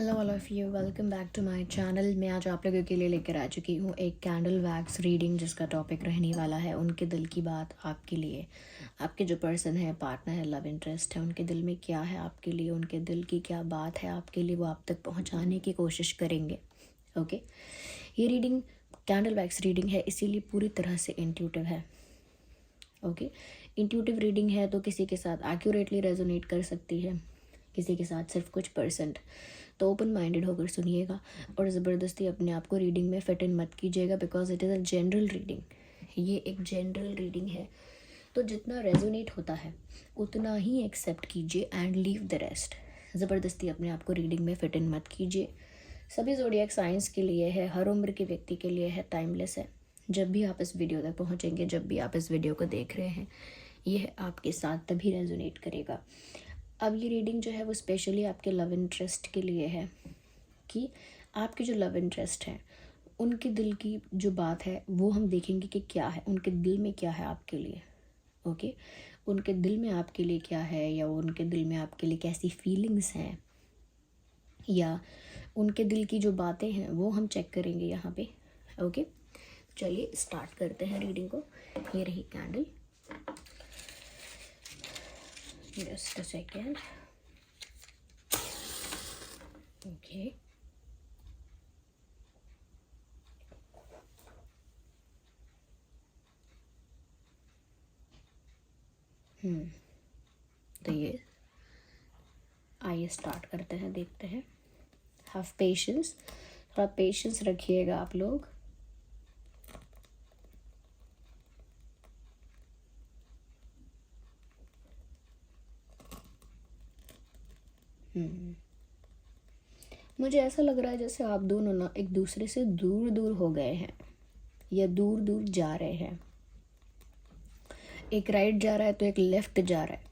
Hello all of you, welcome back to my channel. मैं आज आप लोगों के लिए लेकर आ चुकी हूँ एक कैंडल वैक्स रीडिंग, जिसका टॉपिक रहने वाला है उनके दिल की बात आपके लिए। आपके जो पर्सन है, पार्टनर है, लव इंटरेस्ट है, उनके दिल में क्या है आपके लिए, उनके दिल की क्या बात है आपके लिए, वो आप तक पहुँचाने की कोशिश करेंगे। ओके, ये रीडिंग कैंडल वैक्स रीडिंग है, इसीलिए पूरी तरह से इंट्यूटिव है। ओके, इंट्यूटिव रीडिंग है तो किसी के साथ एक्यूरेटली रेजोनेट कर सकती है, किसी के साथ सिर्फ कुछ परसेंट। तो ओपन माइंडेड होकर सुनिएगा और ज़बरदस्ती अपने आप को रीडिंग में फिट इन मत कीजिएगा, because it is a general reading. ये एक जनरल रीडिंग है, तो जितना रेजोनेट होता है उतना ही एक्सेप्ट कीजिए एंड लीव द रेस्ट। ज़बरदस्ती अपने आप को रीडिंग में फिट इन मत कीजिए। सभी ज़ोडिएक साइंस के लिए है, हर उम्र के व्यक्ति के लिए है, टाइमलेस है। जब भी आप इस वीडियो तक पहुँचेंगे, जब भी आप इस वीडियो को देख रहे हैं, यह आपके साथ तभी रेजोनेट करेगा। अब ये रीडिंग जो है वो स्पेशली आपके लव इंटरेस्ट के लिए है, कि आपके जो लव इंटरेस्ट हैं उनके दिल की जो बात है वो हम देखेंगे कि क्या है, उनके दिल में क्या है आपके लिए। ओके, उनके दिल में आपके लिए क्या है, या उनके दिल में आपके लिए कैसी फीलिंग्स हैं, या उनके दिल की जो बातें हैं वो हम चेक करेंगे यहाँ पे। ओके, चलिए स्टार्ट करते हैं रीडिंग को। ये रही candle, just a second. Okay, तो ये आइए स्टार्ट करते हैं, देखते हैं। हैव पेशेंस, थोड़ा पेशेंस रखिएगा आप लोग। मुझे ऐसा लग रहा है जैसे आप दोनों ना एक दूसरे से दूर दूर हो गए हैं, या दूर दूर जा रहे हैं। एक राइट जा रहा है तो एक लेफ्ट जा रहा है।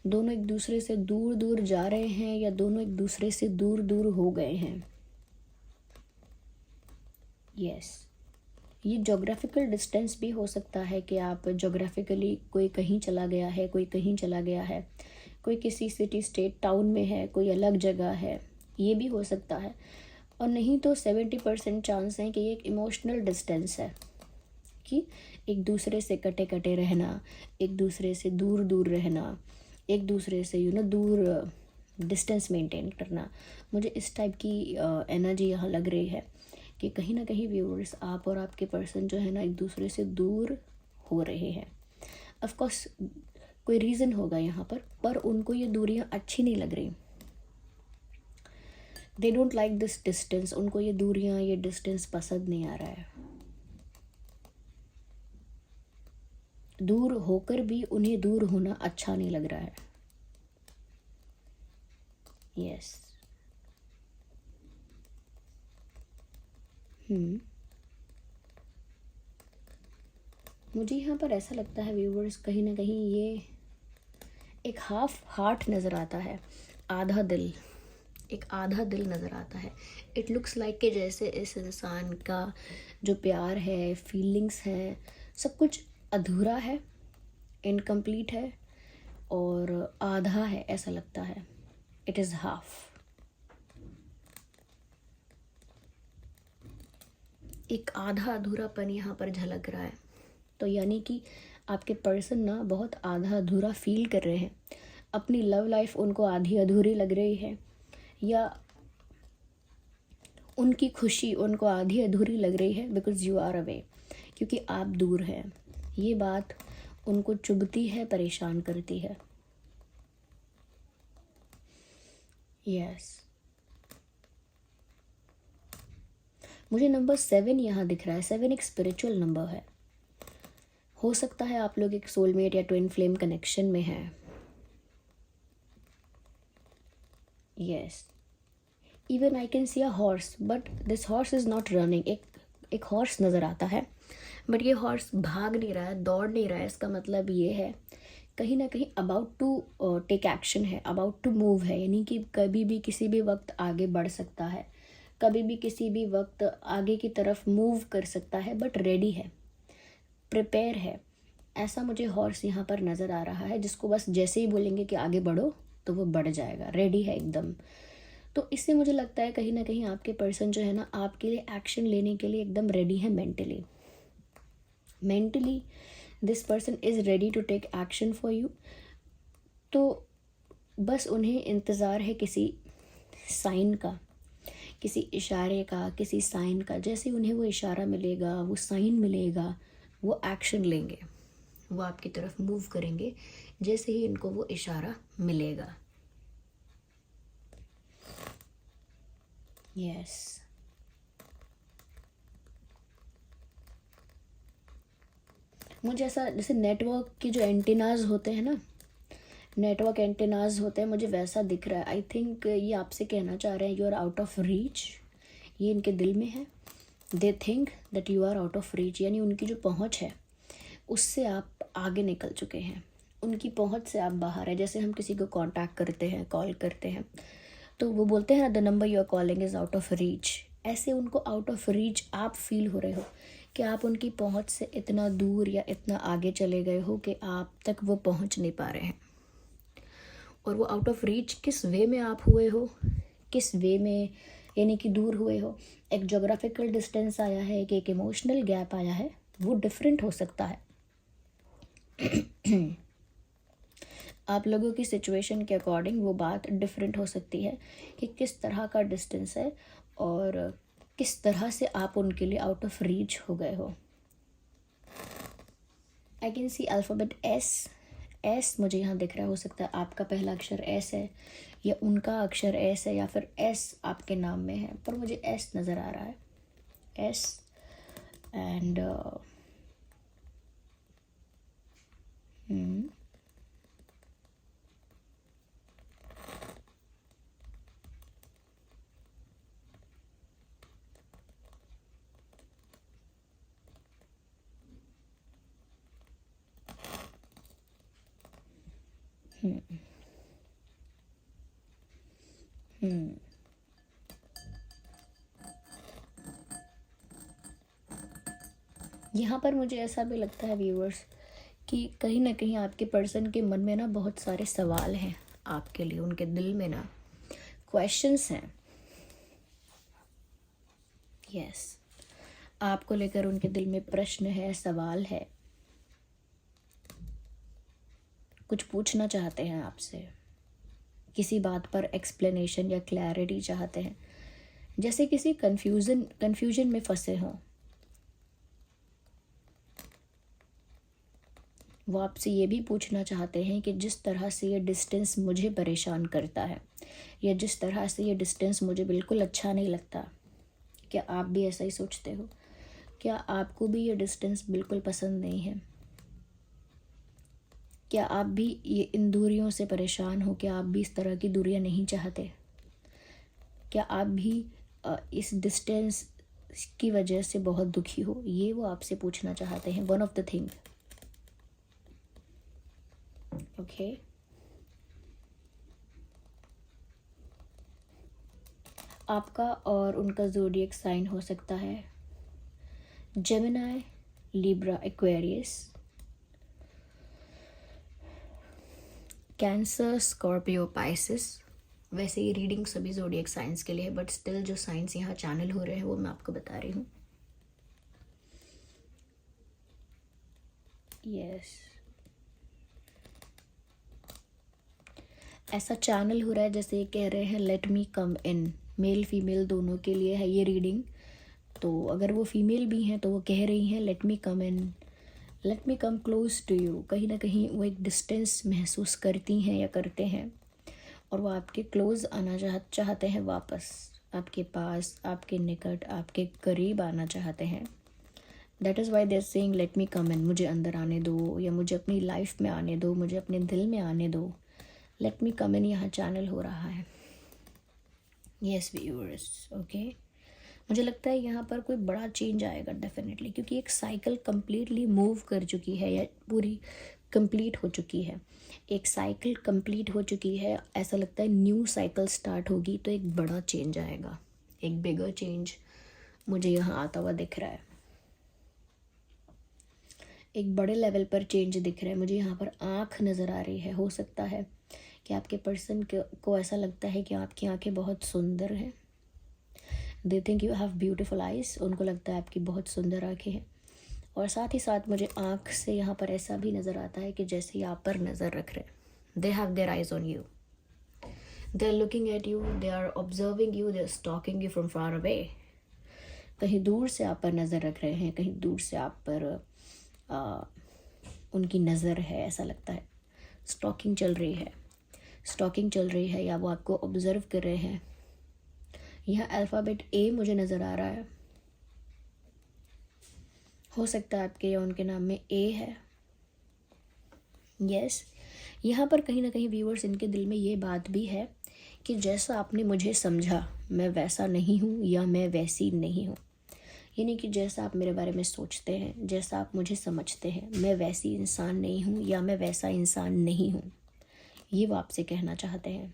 दोनों एक दूसरे से दूर दूर जा रहे हैं, या दोनों एक दूसरे से दूर दूर हो गए हैं। यस, ये जोग्राफिकल डिस्टेंस भी हो सकता है कि आप जोग्राफिकली कोई कहीं चला गया है, कोई कहीं चला गया है, कोई किसी सिटी स्टेट टाउन में है, कोई अलग जगह है, ये भी हो सकता है। और नहीं तो 70% चांस है कि ये एक इमोशनल डिस्टेंस है, कि एक दूसरे से कटे कटे रहना, एक दूसरे से दूर दूर रहना, एक दूसरे से दूर डिस्टेंस मेंटेन करना। मुझे इस टाइप की एनर्जी यहाँ लग रही है कि कहीं ना कहीं व्यूअर्स, आप और आपके पर्सन जो है ना एक दूसरे से दूर हो रहे हैं। ऑफ कोर्स कोई रीज़न होगा यहाँ पर उनको ये दूरियाँ अच्छी नहीं लग रही। They don't like this distance, उनको ये दूरियाँ, ये डिस्टेंस पसंद नहीं आ रहा है। दूर होकर भी उन्हें दूर होना अच्छा नहीं लग रहा है। यस, मुझे यहाँ पर ऐसा लगता है व्यूवर्स, कहीं ना कहीं ये एक हाफ हार्ट नज़र आता है, आधा दिल, एक आधा दिल नज़र आता है। इट लुक्स लाइक कि जैसे इस इंसान का जो प्यार है, फीलिंग्स है, सब कुछ अधूरा है, इनकम्प्लीट है और आधा है, ऐसा लगता है। It is half. एक आधा अधूरापन यहाँ पर झलक रहा है। तो यानी कि आपके पर्सन ना बहुत आधा अधूरा फील कर रहे हैं, अपनी लव लाइफ उनको आधी अधूरी लग रही है, या उनकी खुशी उनको आधी अधूरी लग रही है, बिकॉज यू आर अवे, क्योंकि आप दूर हैं। ये बात उनको चुभती है, परेशान करती है। यस, मुझे नंबर 7 यहाँ दिख रहा है। 7 एक स्पिरिचुअल नंबर है। हो सकता है आप लोग एक सोलमेट या ट्विन फ्लेम कनेक्शन में हैं। Yes, even I can C a horse, but this horse is not running. एक हॉर्स नज़र आता है, बट ये हॉर्स भाग नहीं रहा है, दौड़ नहीं रहा है। इसका मतलब ये है कहीं ना कहीं अबाउट टू टेक एक्शन है, अबाउट टू मूव है, यानी कि कभी भी किसी भी वक्त आगे बढ़ सकता है, कभी भी किसी भी वक्त आगे की तरफ मूव कर सकता है, बट रेडी है, प्रिपेयर है। ऐसा मुझे हॉर्स यहाँ पर नज़र आ रहा है, जिसको बस जैसे ही बोलेंगे कि आगे बढ़ो तो वो बढ़ जाएगा, रेडी है एकदम। तो इससे मुझे लगता है कहीं ना कहीं आपके पर्सन जो है ना आपके लिए एक्शन लेने के लिए एकदम रेडी है mentally. Mentally this person is ready to take action for you. तो बस उन्हें इंतज़ार है किसी साइन का, किसी इशारे का, किसी साइन का। जैसे उन्हें वो इशारा मिलेगा, वो साइन मिलेगा, वो एक्शन लेंगे, वो आपकी तरफ मूव करेंगे जैसे ही इनको वो इशारा मिलेगा। यस मुझे ऐसा, जैसे नेटवर्क के जो एंटीनाज होते हैं ना, नेटवर्क एंटीनाज होते हैं, मुझे वैसा दिख रहा है। आई थिंक ये आपसे कहना चाह रहे हैं you are out of reach. ये इनके दिल में है। They think that you are out of reach, यानी उनकी जो पहुंच है उससे आप आगे निकल चुके हैं, उनकी पहुंच से आप बाहर है। जैसे हम किसी को कांटेक्ट करते हैं, कॉल करते हैं, तो वो बोलते हैं ना the number you are calling is out of reach. ऐसे उनको आउट ऑफ रीच आप फील हो रहे हो कि आप उनकी पहुंच से इतना दूर या इतना आगे चले गए हो कि आप तक वो पहुंच नहीं पा रहे हैं। और वो आउट ऑफ रीच किस वे में आप हुए हो, किस वे में यानी कि दूर हुए हो। एक जोग्राफिकल डिस्टेंस आया है कि एक इमोशनल गैप आया है, वो डिफरेंट हो सकता है। आप लोगों की सिचुएशन के अकॉर्डिंग वो बात डिफरेंट हो सकती है कि किस तरह का डिस्टेंस है और किस तरह से आप उनके लिए आउट ऑफ रीच हो गए हो। I can see alphabet S. S मुझे यहाँ दिख रहा है, हो सकता है आपका पहला अक्षर एस है या उनका अक्षर एस है या फिर एस आपके नाम में है, पर मुझे एस नज़र आ रहा है। एस एंड यहाँ पर मुझे ऐसा भी लगता है व्यूअर्स कि कहीं ना कहीं आपके पर्सन के मन में ना बहुत सारे सवाल हैं आपके लिए, उनके दिल में ना क्वेश्चंस हैं। यस आपको लेकर उनके दिल में प्रश्न है, सवाल है, कुछ पूछना चाहते हैं आपसे, किसी बात पर एक्सप्लेनेशन या क्लैरिटी चाहते हैं, जैसे किसी कंफ्यूजन में फंसे हों। वो आपसे ये भी पूछना चाहते हैं कि जिस तरह से ये डिस्टेंस मुझे परेशान करता है या जिस तरह से ये डिस्टेंस मुझे बिल्कुल अच्छा नहीं लगता, क्या आप भी ऐसा ही सोचते हो? क्या आपको भी ये डिस्टेंस बिल्कुल पसंद नहीं है? क्या आप भी ये इन दूरियों से परेशान हो? क्या आप भी इस तरह की दूरियां नहीं चाहते? क्या आप भी इस डिस्टेंस की वजह से बहुत दुखी हो? ये वो आपसे पूछना चाहते हैं, one of the thing. Okay आपका और उनका ज़ोडिएक साइन हो सकता है Gemini, Libra, Aquarius, cancer, Scorpio, Pisces. वैसे ये रीडिंग सभी ज़ोडिएक साइंस के लिए है, बट स्टिल जो साइंस यहाँ चैनल हो रहे हैं वो मैं आपको बता रही हूँ। यस ऐसा चैनल हो रहा है जैसे ये कह रहे हैं लेट मी कम इन। मेल फीमेल दोनों के लिए है ये रीडिंग। तो अगर वो फीमेल भी हैं तो वो कह रही हैं let me come in, let me come close to you. कहीं ना कहीं वो एक डिस्टेंस महसूस करती हैं या करते हैं और वो आपके क्लोज आना चाहते हैं, वापस आपके पास, आपके निकट, आपके करीब आना चाहते हैं। That is why they are saying let me come in, मुझे अंदर आने दो या मुझे अपनी लाइफ में आने दो, मुझे अपने दिल में आने दो। लेट मी कम इन यहाँ चैनल हो रहा है। यस व्यूअर्स ओके मुझे लगता है यहाँ पर कोई बड़ा चेंज आएगा डेफिनेटली, क्योंकि एक साइकिल कम्प्लीटली मूव कर चुकी है या पूरी कंप्लीट हो चुकी है। एक साइकिल कंप्लीट हो चुकी है, ऐसा लगता है न्यू साइकिल स्टार्ट होगी, तो एक बड़ा चेंज आएगा, एक बिगर चेंज मुझे यहाँ आता हुआ दिख रहा है। एक बड़े लेवल पर चेंज दिख रहा है मुझे। यहाँ पर आँख नज़र आ रही है, हो सकता है कि आपके पर्सन को ऐसा लगता है कि आपकी आंखें बहुत सुंदर हैं। They think you have beautiful eyes, उनको लगता है आपकी बहुत सुंदर आंखें हैं। और साथ ही साथ मुझे आँख से यहाँ पर ऐसा भी नज़र आता है कि जैसे ही आप पर नज़र रख रहे हैं। They have their eyes on you, they are looking at you, they are observing you, they are stalking you from far away. कहीं दूर से आप पर नज़र रख रहे हैं, कहीं दूर से आप पर उनकी नज़र है, ऐसा लगता है। स्टॉकिंग चल रही है, स्टॉकिंग चल रही है, या वो आपको ऑब्ज़र्व कर रहे हैं। यह अल्फ़ाबेट ए मुझे नज़र आ रहा है। हो सकता है आपके या उनके नाम में ए है। यस, यहाँ पर कहीं ना कहीं व्यूअर्स, इनके दिल में ये बात भी है कि जैसा आपने मुझे समझा मैं वैसा नहीं हूँ, या मैं वैसी नहीं हूँ। यानी कि जैसा आप मेरे बारे में सोचते हैं, जैसा आप मुझे समझते हैं, मैं वैसी इंसान नहीं हूँ, या मैं वैसा इंसान नहीं हूँ। ये वो आपसे कहना चाहते हैं।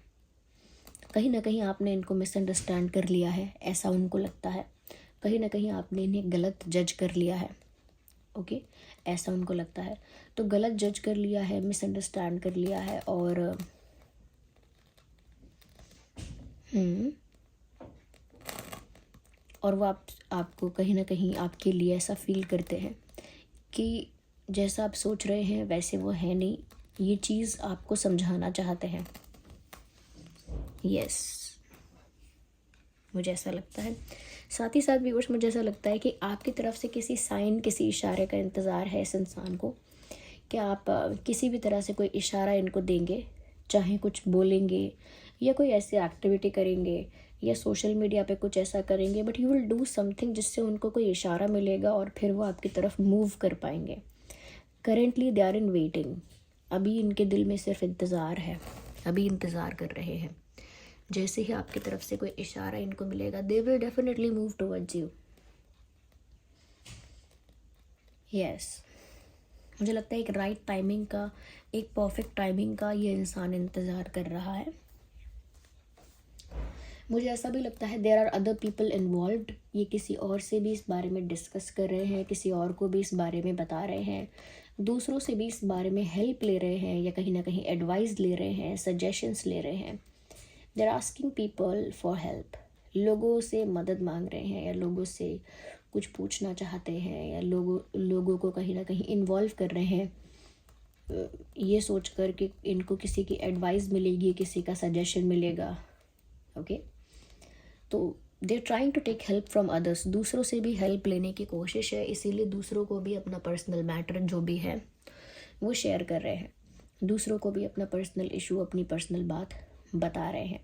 कहीं ना कहीं आपने इनको मिसअंडरस्टैंड कर लिया है, ऐसा उनको लगता है। कहीं ना कहीं आपने इन्हें गलत जज कर लिया है। ओके, ऐसा उनको लगता है। तो गलत जज कर लिया है, मिसअंडरस्टैंड कर लिया है, और वो आपको कहीं ना कहीं आपके लिए ऐसा फील करते हैं कि जैसा आप सोच रहे हैं वैसे वो है नहीं। ये चीज़ आपको समझाना चाहते हैं। यस, मुझे ऐसा लगता है। साथ ही साथ व्यूअर्स, मुझे ऐसा लगता है कि आपकी तरफ से किसी साइन, किसी इशारे का इंतज़ार है इस इंसान को, कि आप किसी भी तरह से कोई इशारा इनको देंगे, चाहे कुछ बोलेंगे या कोई ऐसी एक्टिविटी करेंगे या सोशल मीडिया पे कुछ ऐसा करेंगे, but you will do something जिससे उनको कोई इशारा मिलेगा और फिर वो आपकी तरफ मूव कर पाएंगे। Currently they are in waiting. अभी इनके दिल में सिर्फ इंतज़ार है, अभी इंतज़ार कर रहे हैं। जैसे ही आपकी तरफ से कोई इशारा इनको मिलेगा, they will definitely move towards you. Yes, मुझे लगता है एक राइट टाइमिंग का, एक परफेक्ट टाइमिंग का ये इंसान इंतज़ार कर रहा है। मुझे ऐसा भी लगता है there are other people involved. ये किसी और से भी इस बारे में डिस्कस कर रहे हैं, किसी और को भी इस बारे में बता रहे हैं, दूसरों से भी इस बारे में हेल्प ले रहे हैं, या कहीं ना कहीं एडवाइस ले रहे हैं, सजेशंस ले रहे हैं। They are asking people for help. लोगों से मदद मांग रहे हैं, या लोगों से कुछ पूछना चाहते हैं, या लोगों को कहीं ना कहीं इन्वॉल्व कर रहे हैं, ये सोच कर कि इनको किसी की एडवाइस मिलेगी, किसी का सजेशन मिलेगा। ओके, तो they are trying to take help from others. दूसरों से भी हेल्प लेने की कोशिश है, इसीलिए दूसरों को भी अपना पर्सनल मैटर जो भी है वो शेयर कर रहे हैं। दूसरों को भी अपना पर्सनल इशू, अपनी पर्सनल बात बता रहे हैं।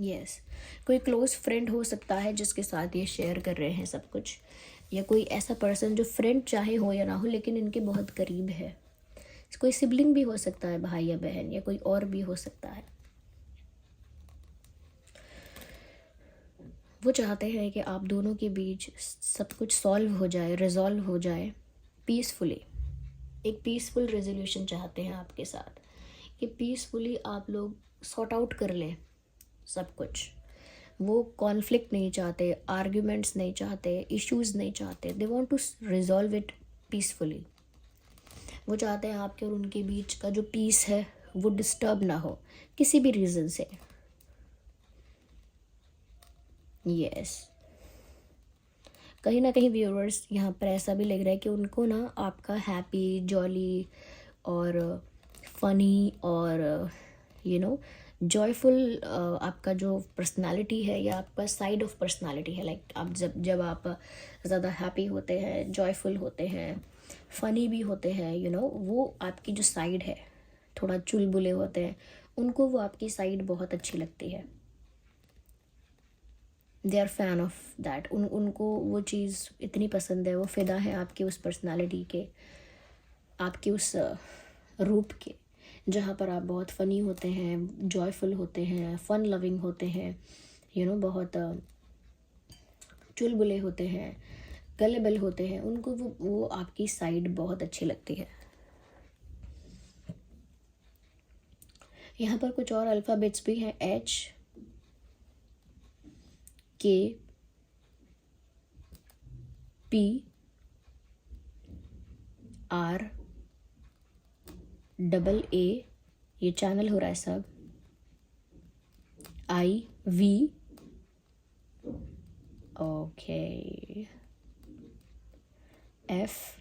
यस, कोई क्लोज फ्रेंड हो सकता है जिसके साथ ये शेयर कर रहे हैं सब कुछ, या कोई ऐसा पर्सन जो फ्रेंड चाहे हो या ना हो लेकिन इनके बहुत करीब है। कोई सिबलिंग भी हो सकता है, भाई या बहन, या कोई और भी हो सकता है। वो चाहते हैं कि आप दोनों के बीच सब कुछ सॉल्व हो जाए, रिजॉल्व हो जाए पीसफुली। एक पीसफुल रेजोल्यूशन चाहते हैं आपके साथ, कि पीसफुली आप लोग सॉर्ट आउट कर लें सब कुछ। वो कॉन्फ्लिक्ट नहीं चाहते, आर्ग्यूमेंट्स नहीं चाहते, इश्यूज़ नहीं चाहते। They want to resolve it peacefully. वो चाहते हैं आपके और उनके बीच का जो पीस है वो डिस्टर्ब ना हो किसी भी रीज़न से। यस, कहीं ना कहीं व्यूअर्स, यहाँ पर ऐसा भी लग रहा है कि उनको ना आपका हैप्पी, जॉली और फनी और जॉयफुल आपका जो पर्सनालिटी है, या आपका साइड ऑफ पर्सनालिटी है, लाइक आप जब आप ज़्यादा हैप्पी होते हैं, जॉयफुल होते हैं, फ़नी भी होते हैं, वो आपकी जो साइड है, थोड़ा चुलबुले होते हैं, उनको वो आपकी साइड बहुत अच्छी लगती है। They are fan of that. उनको वो चीज़ इतनी पसंद है, वो फ़िदा है आपकी उस पर्सनालिटी के, आपकी उस रूप के, जहाँ पर आप बहुत फ़नी होते हैं, जॉयफुल होते हैं, फ़न लविंग होते हैं, बहुत चुलबुले होते हैं, गलेबल होते हैं। उनको वो आपकी साइड बहुत अच्छी लगती है। यहाँ पर कुछ और अल्फ़ाबेट्स भी हैं, H, K, P, R, AA, ये चैनल हो रहा है सब। IV, okay, FG।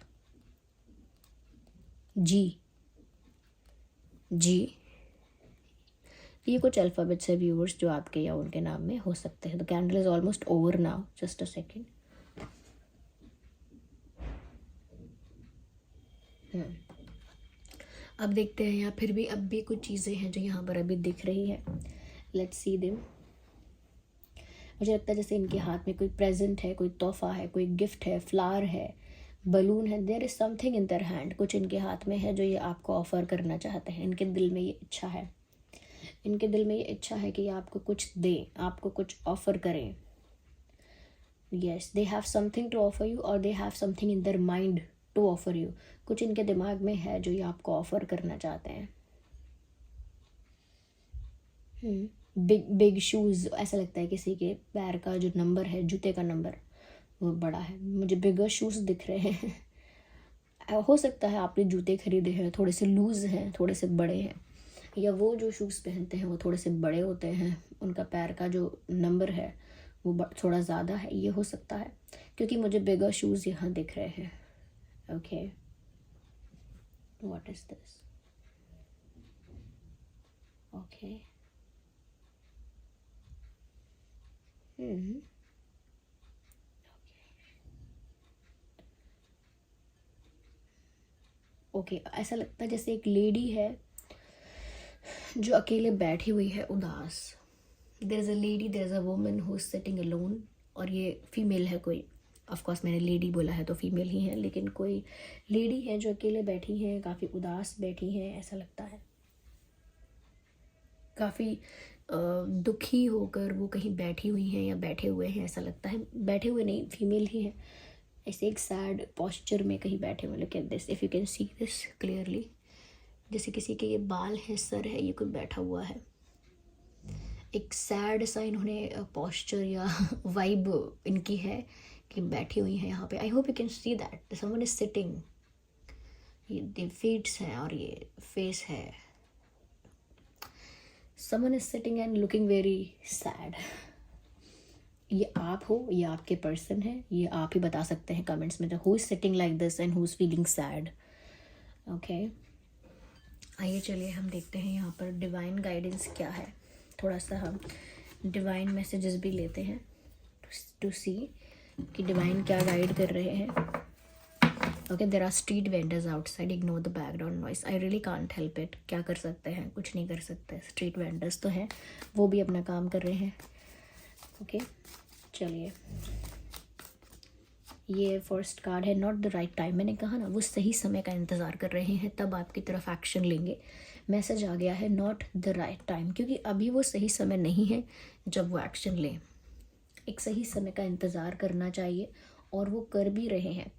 ये कुछ अल्फ़ाबेट्स है व्यूअर्स जो आपके या उनके नाम में हो सकते हैं। The candle is almost over now, just a second. अब देखते हैं, या फिर भी अब भी कुछ चीज़ें हैं जो यहाँ पर अभी दिख रही है। Let's see them. मुझे लगता है जैसे इनके हाथ में कोई प्रेजेंट है, कोई तोहफा है, कोई गिफ्ट है, फ्लावर है, बलून है। There is something in their hand, कुछ इनके हाथ में है जो ये आपको ऑफ़र करना चाहते हैं। इनके दिल में ये इच्छा है, इनके दिल में ये इच्छा है कि ये आपको कुछ दें, आपको कुछ ऑफ़र करें। Yes, they have something to offer you, और they have something in their mind to offer you. कुछ इनके दिमाग में है जो ये आपको ऑफ़र करना चाहते हैं। बिग बिग शूज़, ऐसा लगता है किसी के पैर का जो नंबर है, जूते का नंबर, वो बड़ा है। मुझे बिगर शूज़ दिख रहे हैं। हो सकता है आपने जूते खरीदे हैं, थोड़े से लूज़ हैं, थोड़े से बड़े हैं, या वो जो शूज़ पहनते हैं वो थोड़े से बड़े होते हैं, उनका पैर का जो नंबर है वो थोड़ा ज़्यादा है। ये हो सकता है, क्योंकि मुझे बिगर शूज़ यहाँ दिख रहे हैं। Okay, what is this? Okay, okay. ऐसा लगता है जैसे एक लेडी है जो अकेले बैठी हुई है, उदास। There is a lady, there is a woman who is sitting alone, और ये फीमेल है कोई। ऑफ कोर्स मैंने लेडी बोला है तो फीमेल ही है, लेकिन कोई लेडी है जो अकेले बैठी है, काफ़ी उदास बैठी है। ऐसा लगता है काफ़ी दुखी होकर वो कहीं बैठी हुई हैं या बैठे हुए हैं। ऐसा लगता है बैठे हुए नहीं, फीमेल ही है, ऐसे एक सैड पोस्चर में कहीं बैठे हुए। Look at this, if you can see this clearly, जैसे किसी के ये बाल हैं, सर है, ये कोई बैठा हुआ है। एक सैड सा इन्होंने पोस्चर या वाइब इनकी है कि बैठी हुई है यहाँ पे। I hope you can see that someone is sitting. ये फीट्स हैं और ये फेस है। Someone is sitting and looking very sad. ये आप हो, ये आपके पर्सन है, ये आप ही बता सकते हैं कमेंट्स में who is sitting like this and who is feeling sad. Okay, आइए चलिए हम देखते हैं यहाँ पर डिवाइन गाइडेंस क्या है। थोड़ा सा हम डिवाइन मैसेजेस भी लेते हैं टू सी कि डिवाइन क्या गाइड कर रहे हैं। Okay, there are street vendors outside, ignore the background noise. I really can't help it. क्या कर सकते हैं, कुछ नहीं कर सकते। स्ट्रीट वेंडर्स तो हैं, वो भी अपना काम कर रहे हैं। ओके, चलिए, ये फर्स्ट कार्ड है नॉट द राइट टाइम। मैंने कहा ना, वो सही समय का इंतज़ार कर रहे हैं, तब आपकी तरफ एक्शन लेंगे। मैसेज आ गया है नॉट द राइट टाइम, क्योंकि अभी वो सही समय नहीं है जब वो एक्शन लें। एक सही समय का इंतज़ार करना चाहिए, और वो कर भी रहे हैं।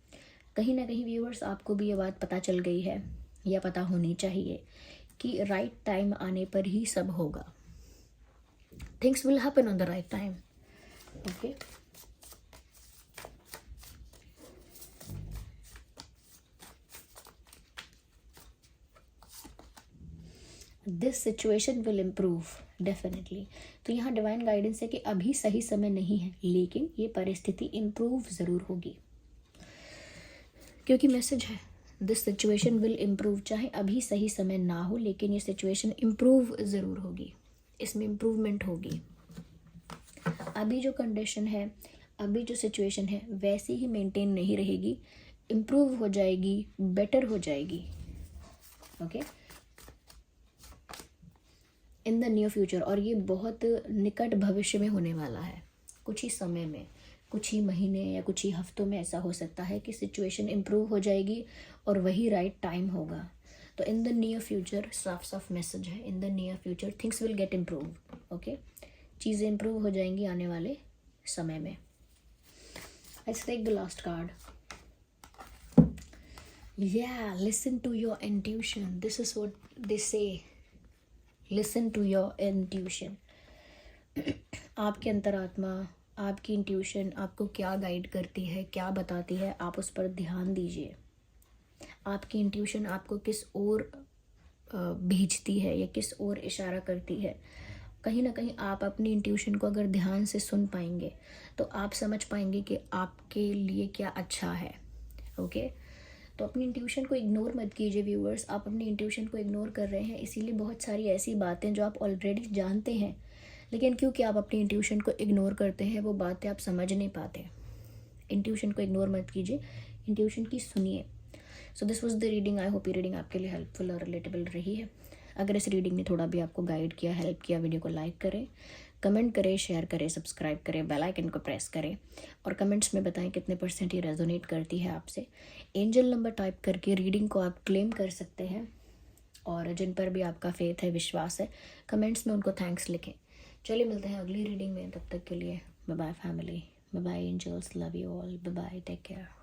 कहीं ना कहीं व्यूअर्स, आपको भी ये बात पता चल गई है, या पता होनी चाहिए कि राइट टाइम आने पर ही सब होगा। Things will happen on the right time. Okay, this situation will improve definitely. तो यहाँ डिवाइन गाइडेंस है कि अभी सही समय नहीं है, लेकिन ये परिस्थिति इम्प्रूव ज़रूर होगी, क्योंकि मैसेज है दिस सिचुएशन विल इम्प्रूव। चाहे अभी सही समय ना हो, लेकिन ये सिचुएशन इम्प्रूव ज़रूर होगी, इसमें इम्प्रूवमेंट होगी। अभी जो कंडीशन है, अभी जो सिचुएशन है, वैसी ही मेंटेन नहीं रहेगी, इम्प्रूव हो जाएगी, बेटर हो जाएगी। Okay, in the near future, और ये बहुत निकट भविष्य में होने वाला है। कुछ ही समय में, कुछ ही महीने या कुछ ही हफ्तों में ऐसा हो सकता है कि सिचुएशन इम्प्रूव हो जाएगी और वही राइट टाइम होगा। तो इन द नियर फ्यूचर, साफ साफ मैसेज है, in the near future things will get improve. Okay, चीज़ें इम्प्रूव हो जाएंगी आने वाले समय में। Let's take the last card. Yeah, listen to your intuition, this is what they say, listen to your intuition. आपकी अंतरात्मा, आपकी इंट्यूशन आपको क्या गाइड करती है, क्या बताती है, आप उस पर ध्यान दीजिए। आपकी इंट्यूशन आपको किस ओर भेजती है या किस ओर इशारा करती है। कहीं ना कहीं आप अपनी इंट्यूशन को अगर ध्यान से सुन पाएंगे तो आप समझ पाएंगे कि आपके लिए क्या अच्छा है। ओके, तो अपनी इंट्यूशन को इग्नोर मत कीजिए व्यूअर्स। आप अपनी इंट्यूशन को इग्नोर कर रहे हैं, इसीलिए बहुत सारी ऐसी बातें जो आप ऑलरेडी जानते हैं, लेकिन क्योंकि आप अपनी इंट्यूशन को इग्नोर करते हैं वो बातें आप समझ नहीं पाते। इंट्यूशन को इग्नोर मत कीजिए, इंट्यूशन की सुनिए। So this was the reading. I hope ये रीडिंग आपके लिए हेल्पफुल और रिलेटेबल रही है। अगर इस रीडिंग ने थोड़ा भी आपको गाइड किया, हेल्प किया, वीडियो को लाइक करें, कमेंट करें, शेयर करें, सब्सक्राइब करें, बेल आइकन को प्रेस करें और कमेंट्स में बताएं कितने % ये रेजोनेट करती है आपसे। एंजल नंबर टाइप करके रीडिंग को आप क्लेम कर सकते हैं और जिन पर भी आपका फेथ है, विश्वास है, कमेंट्स में उनको थैंक्स लिखें। चलिए मिलते हैं अगली रीडिंग में, तब तक के लिए bye bye family, bye bye angels, love you all, bye bye, take care.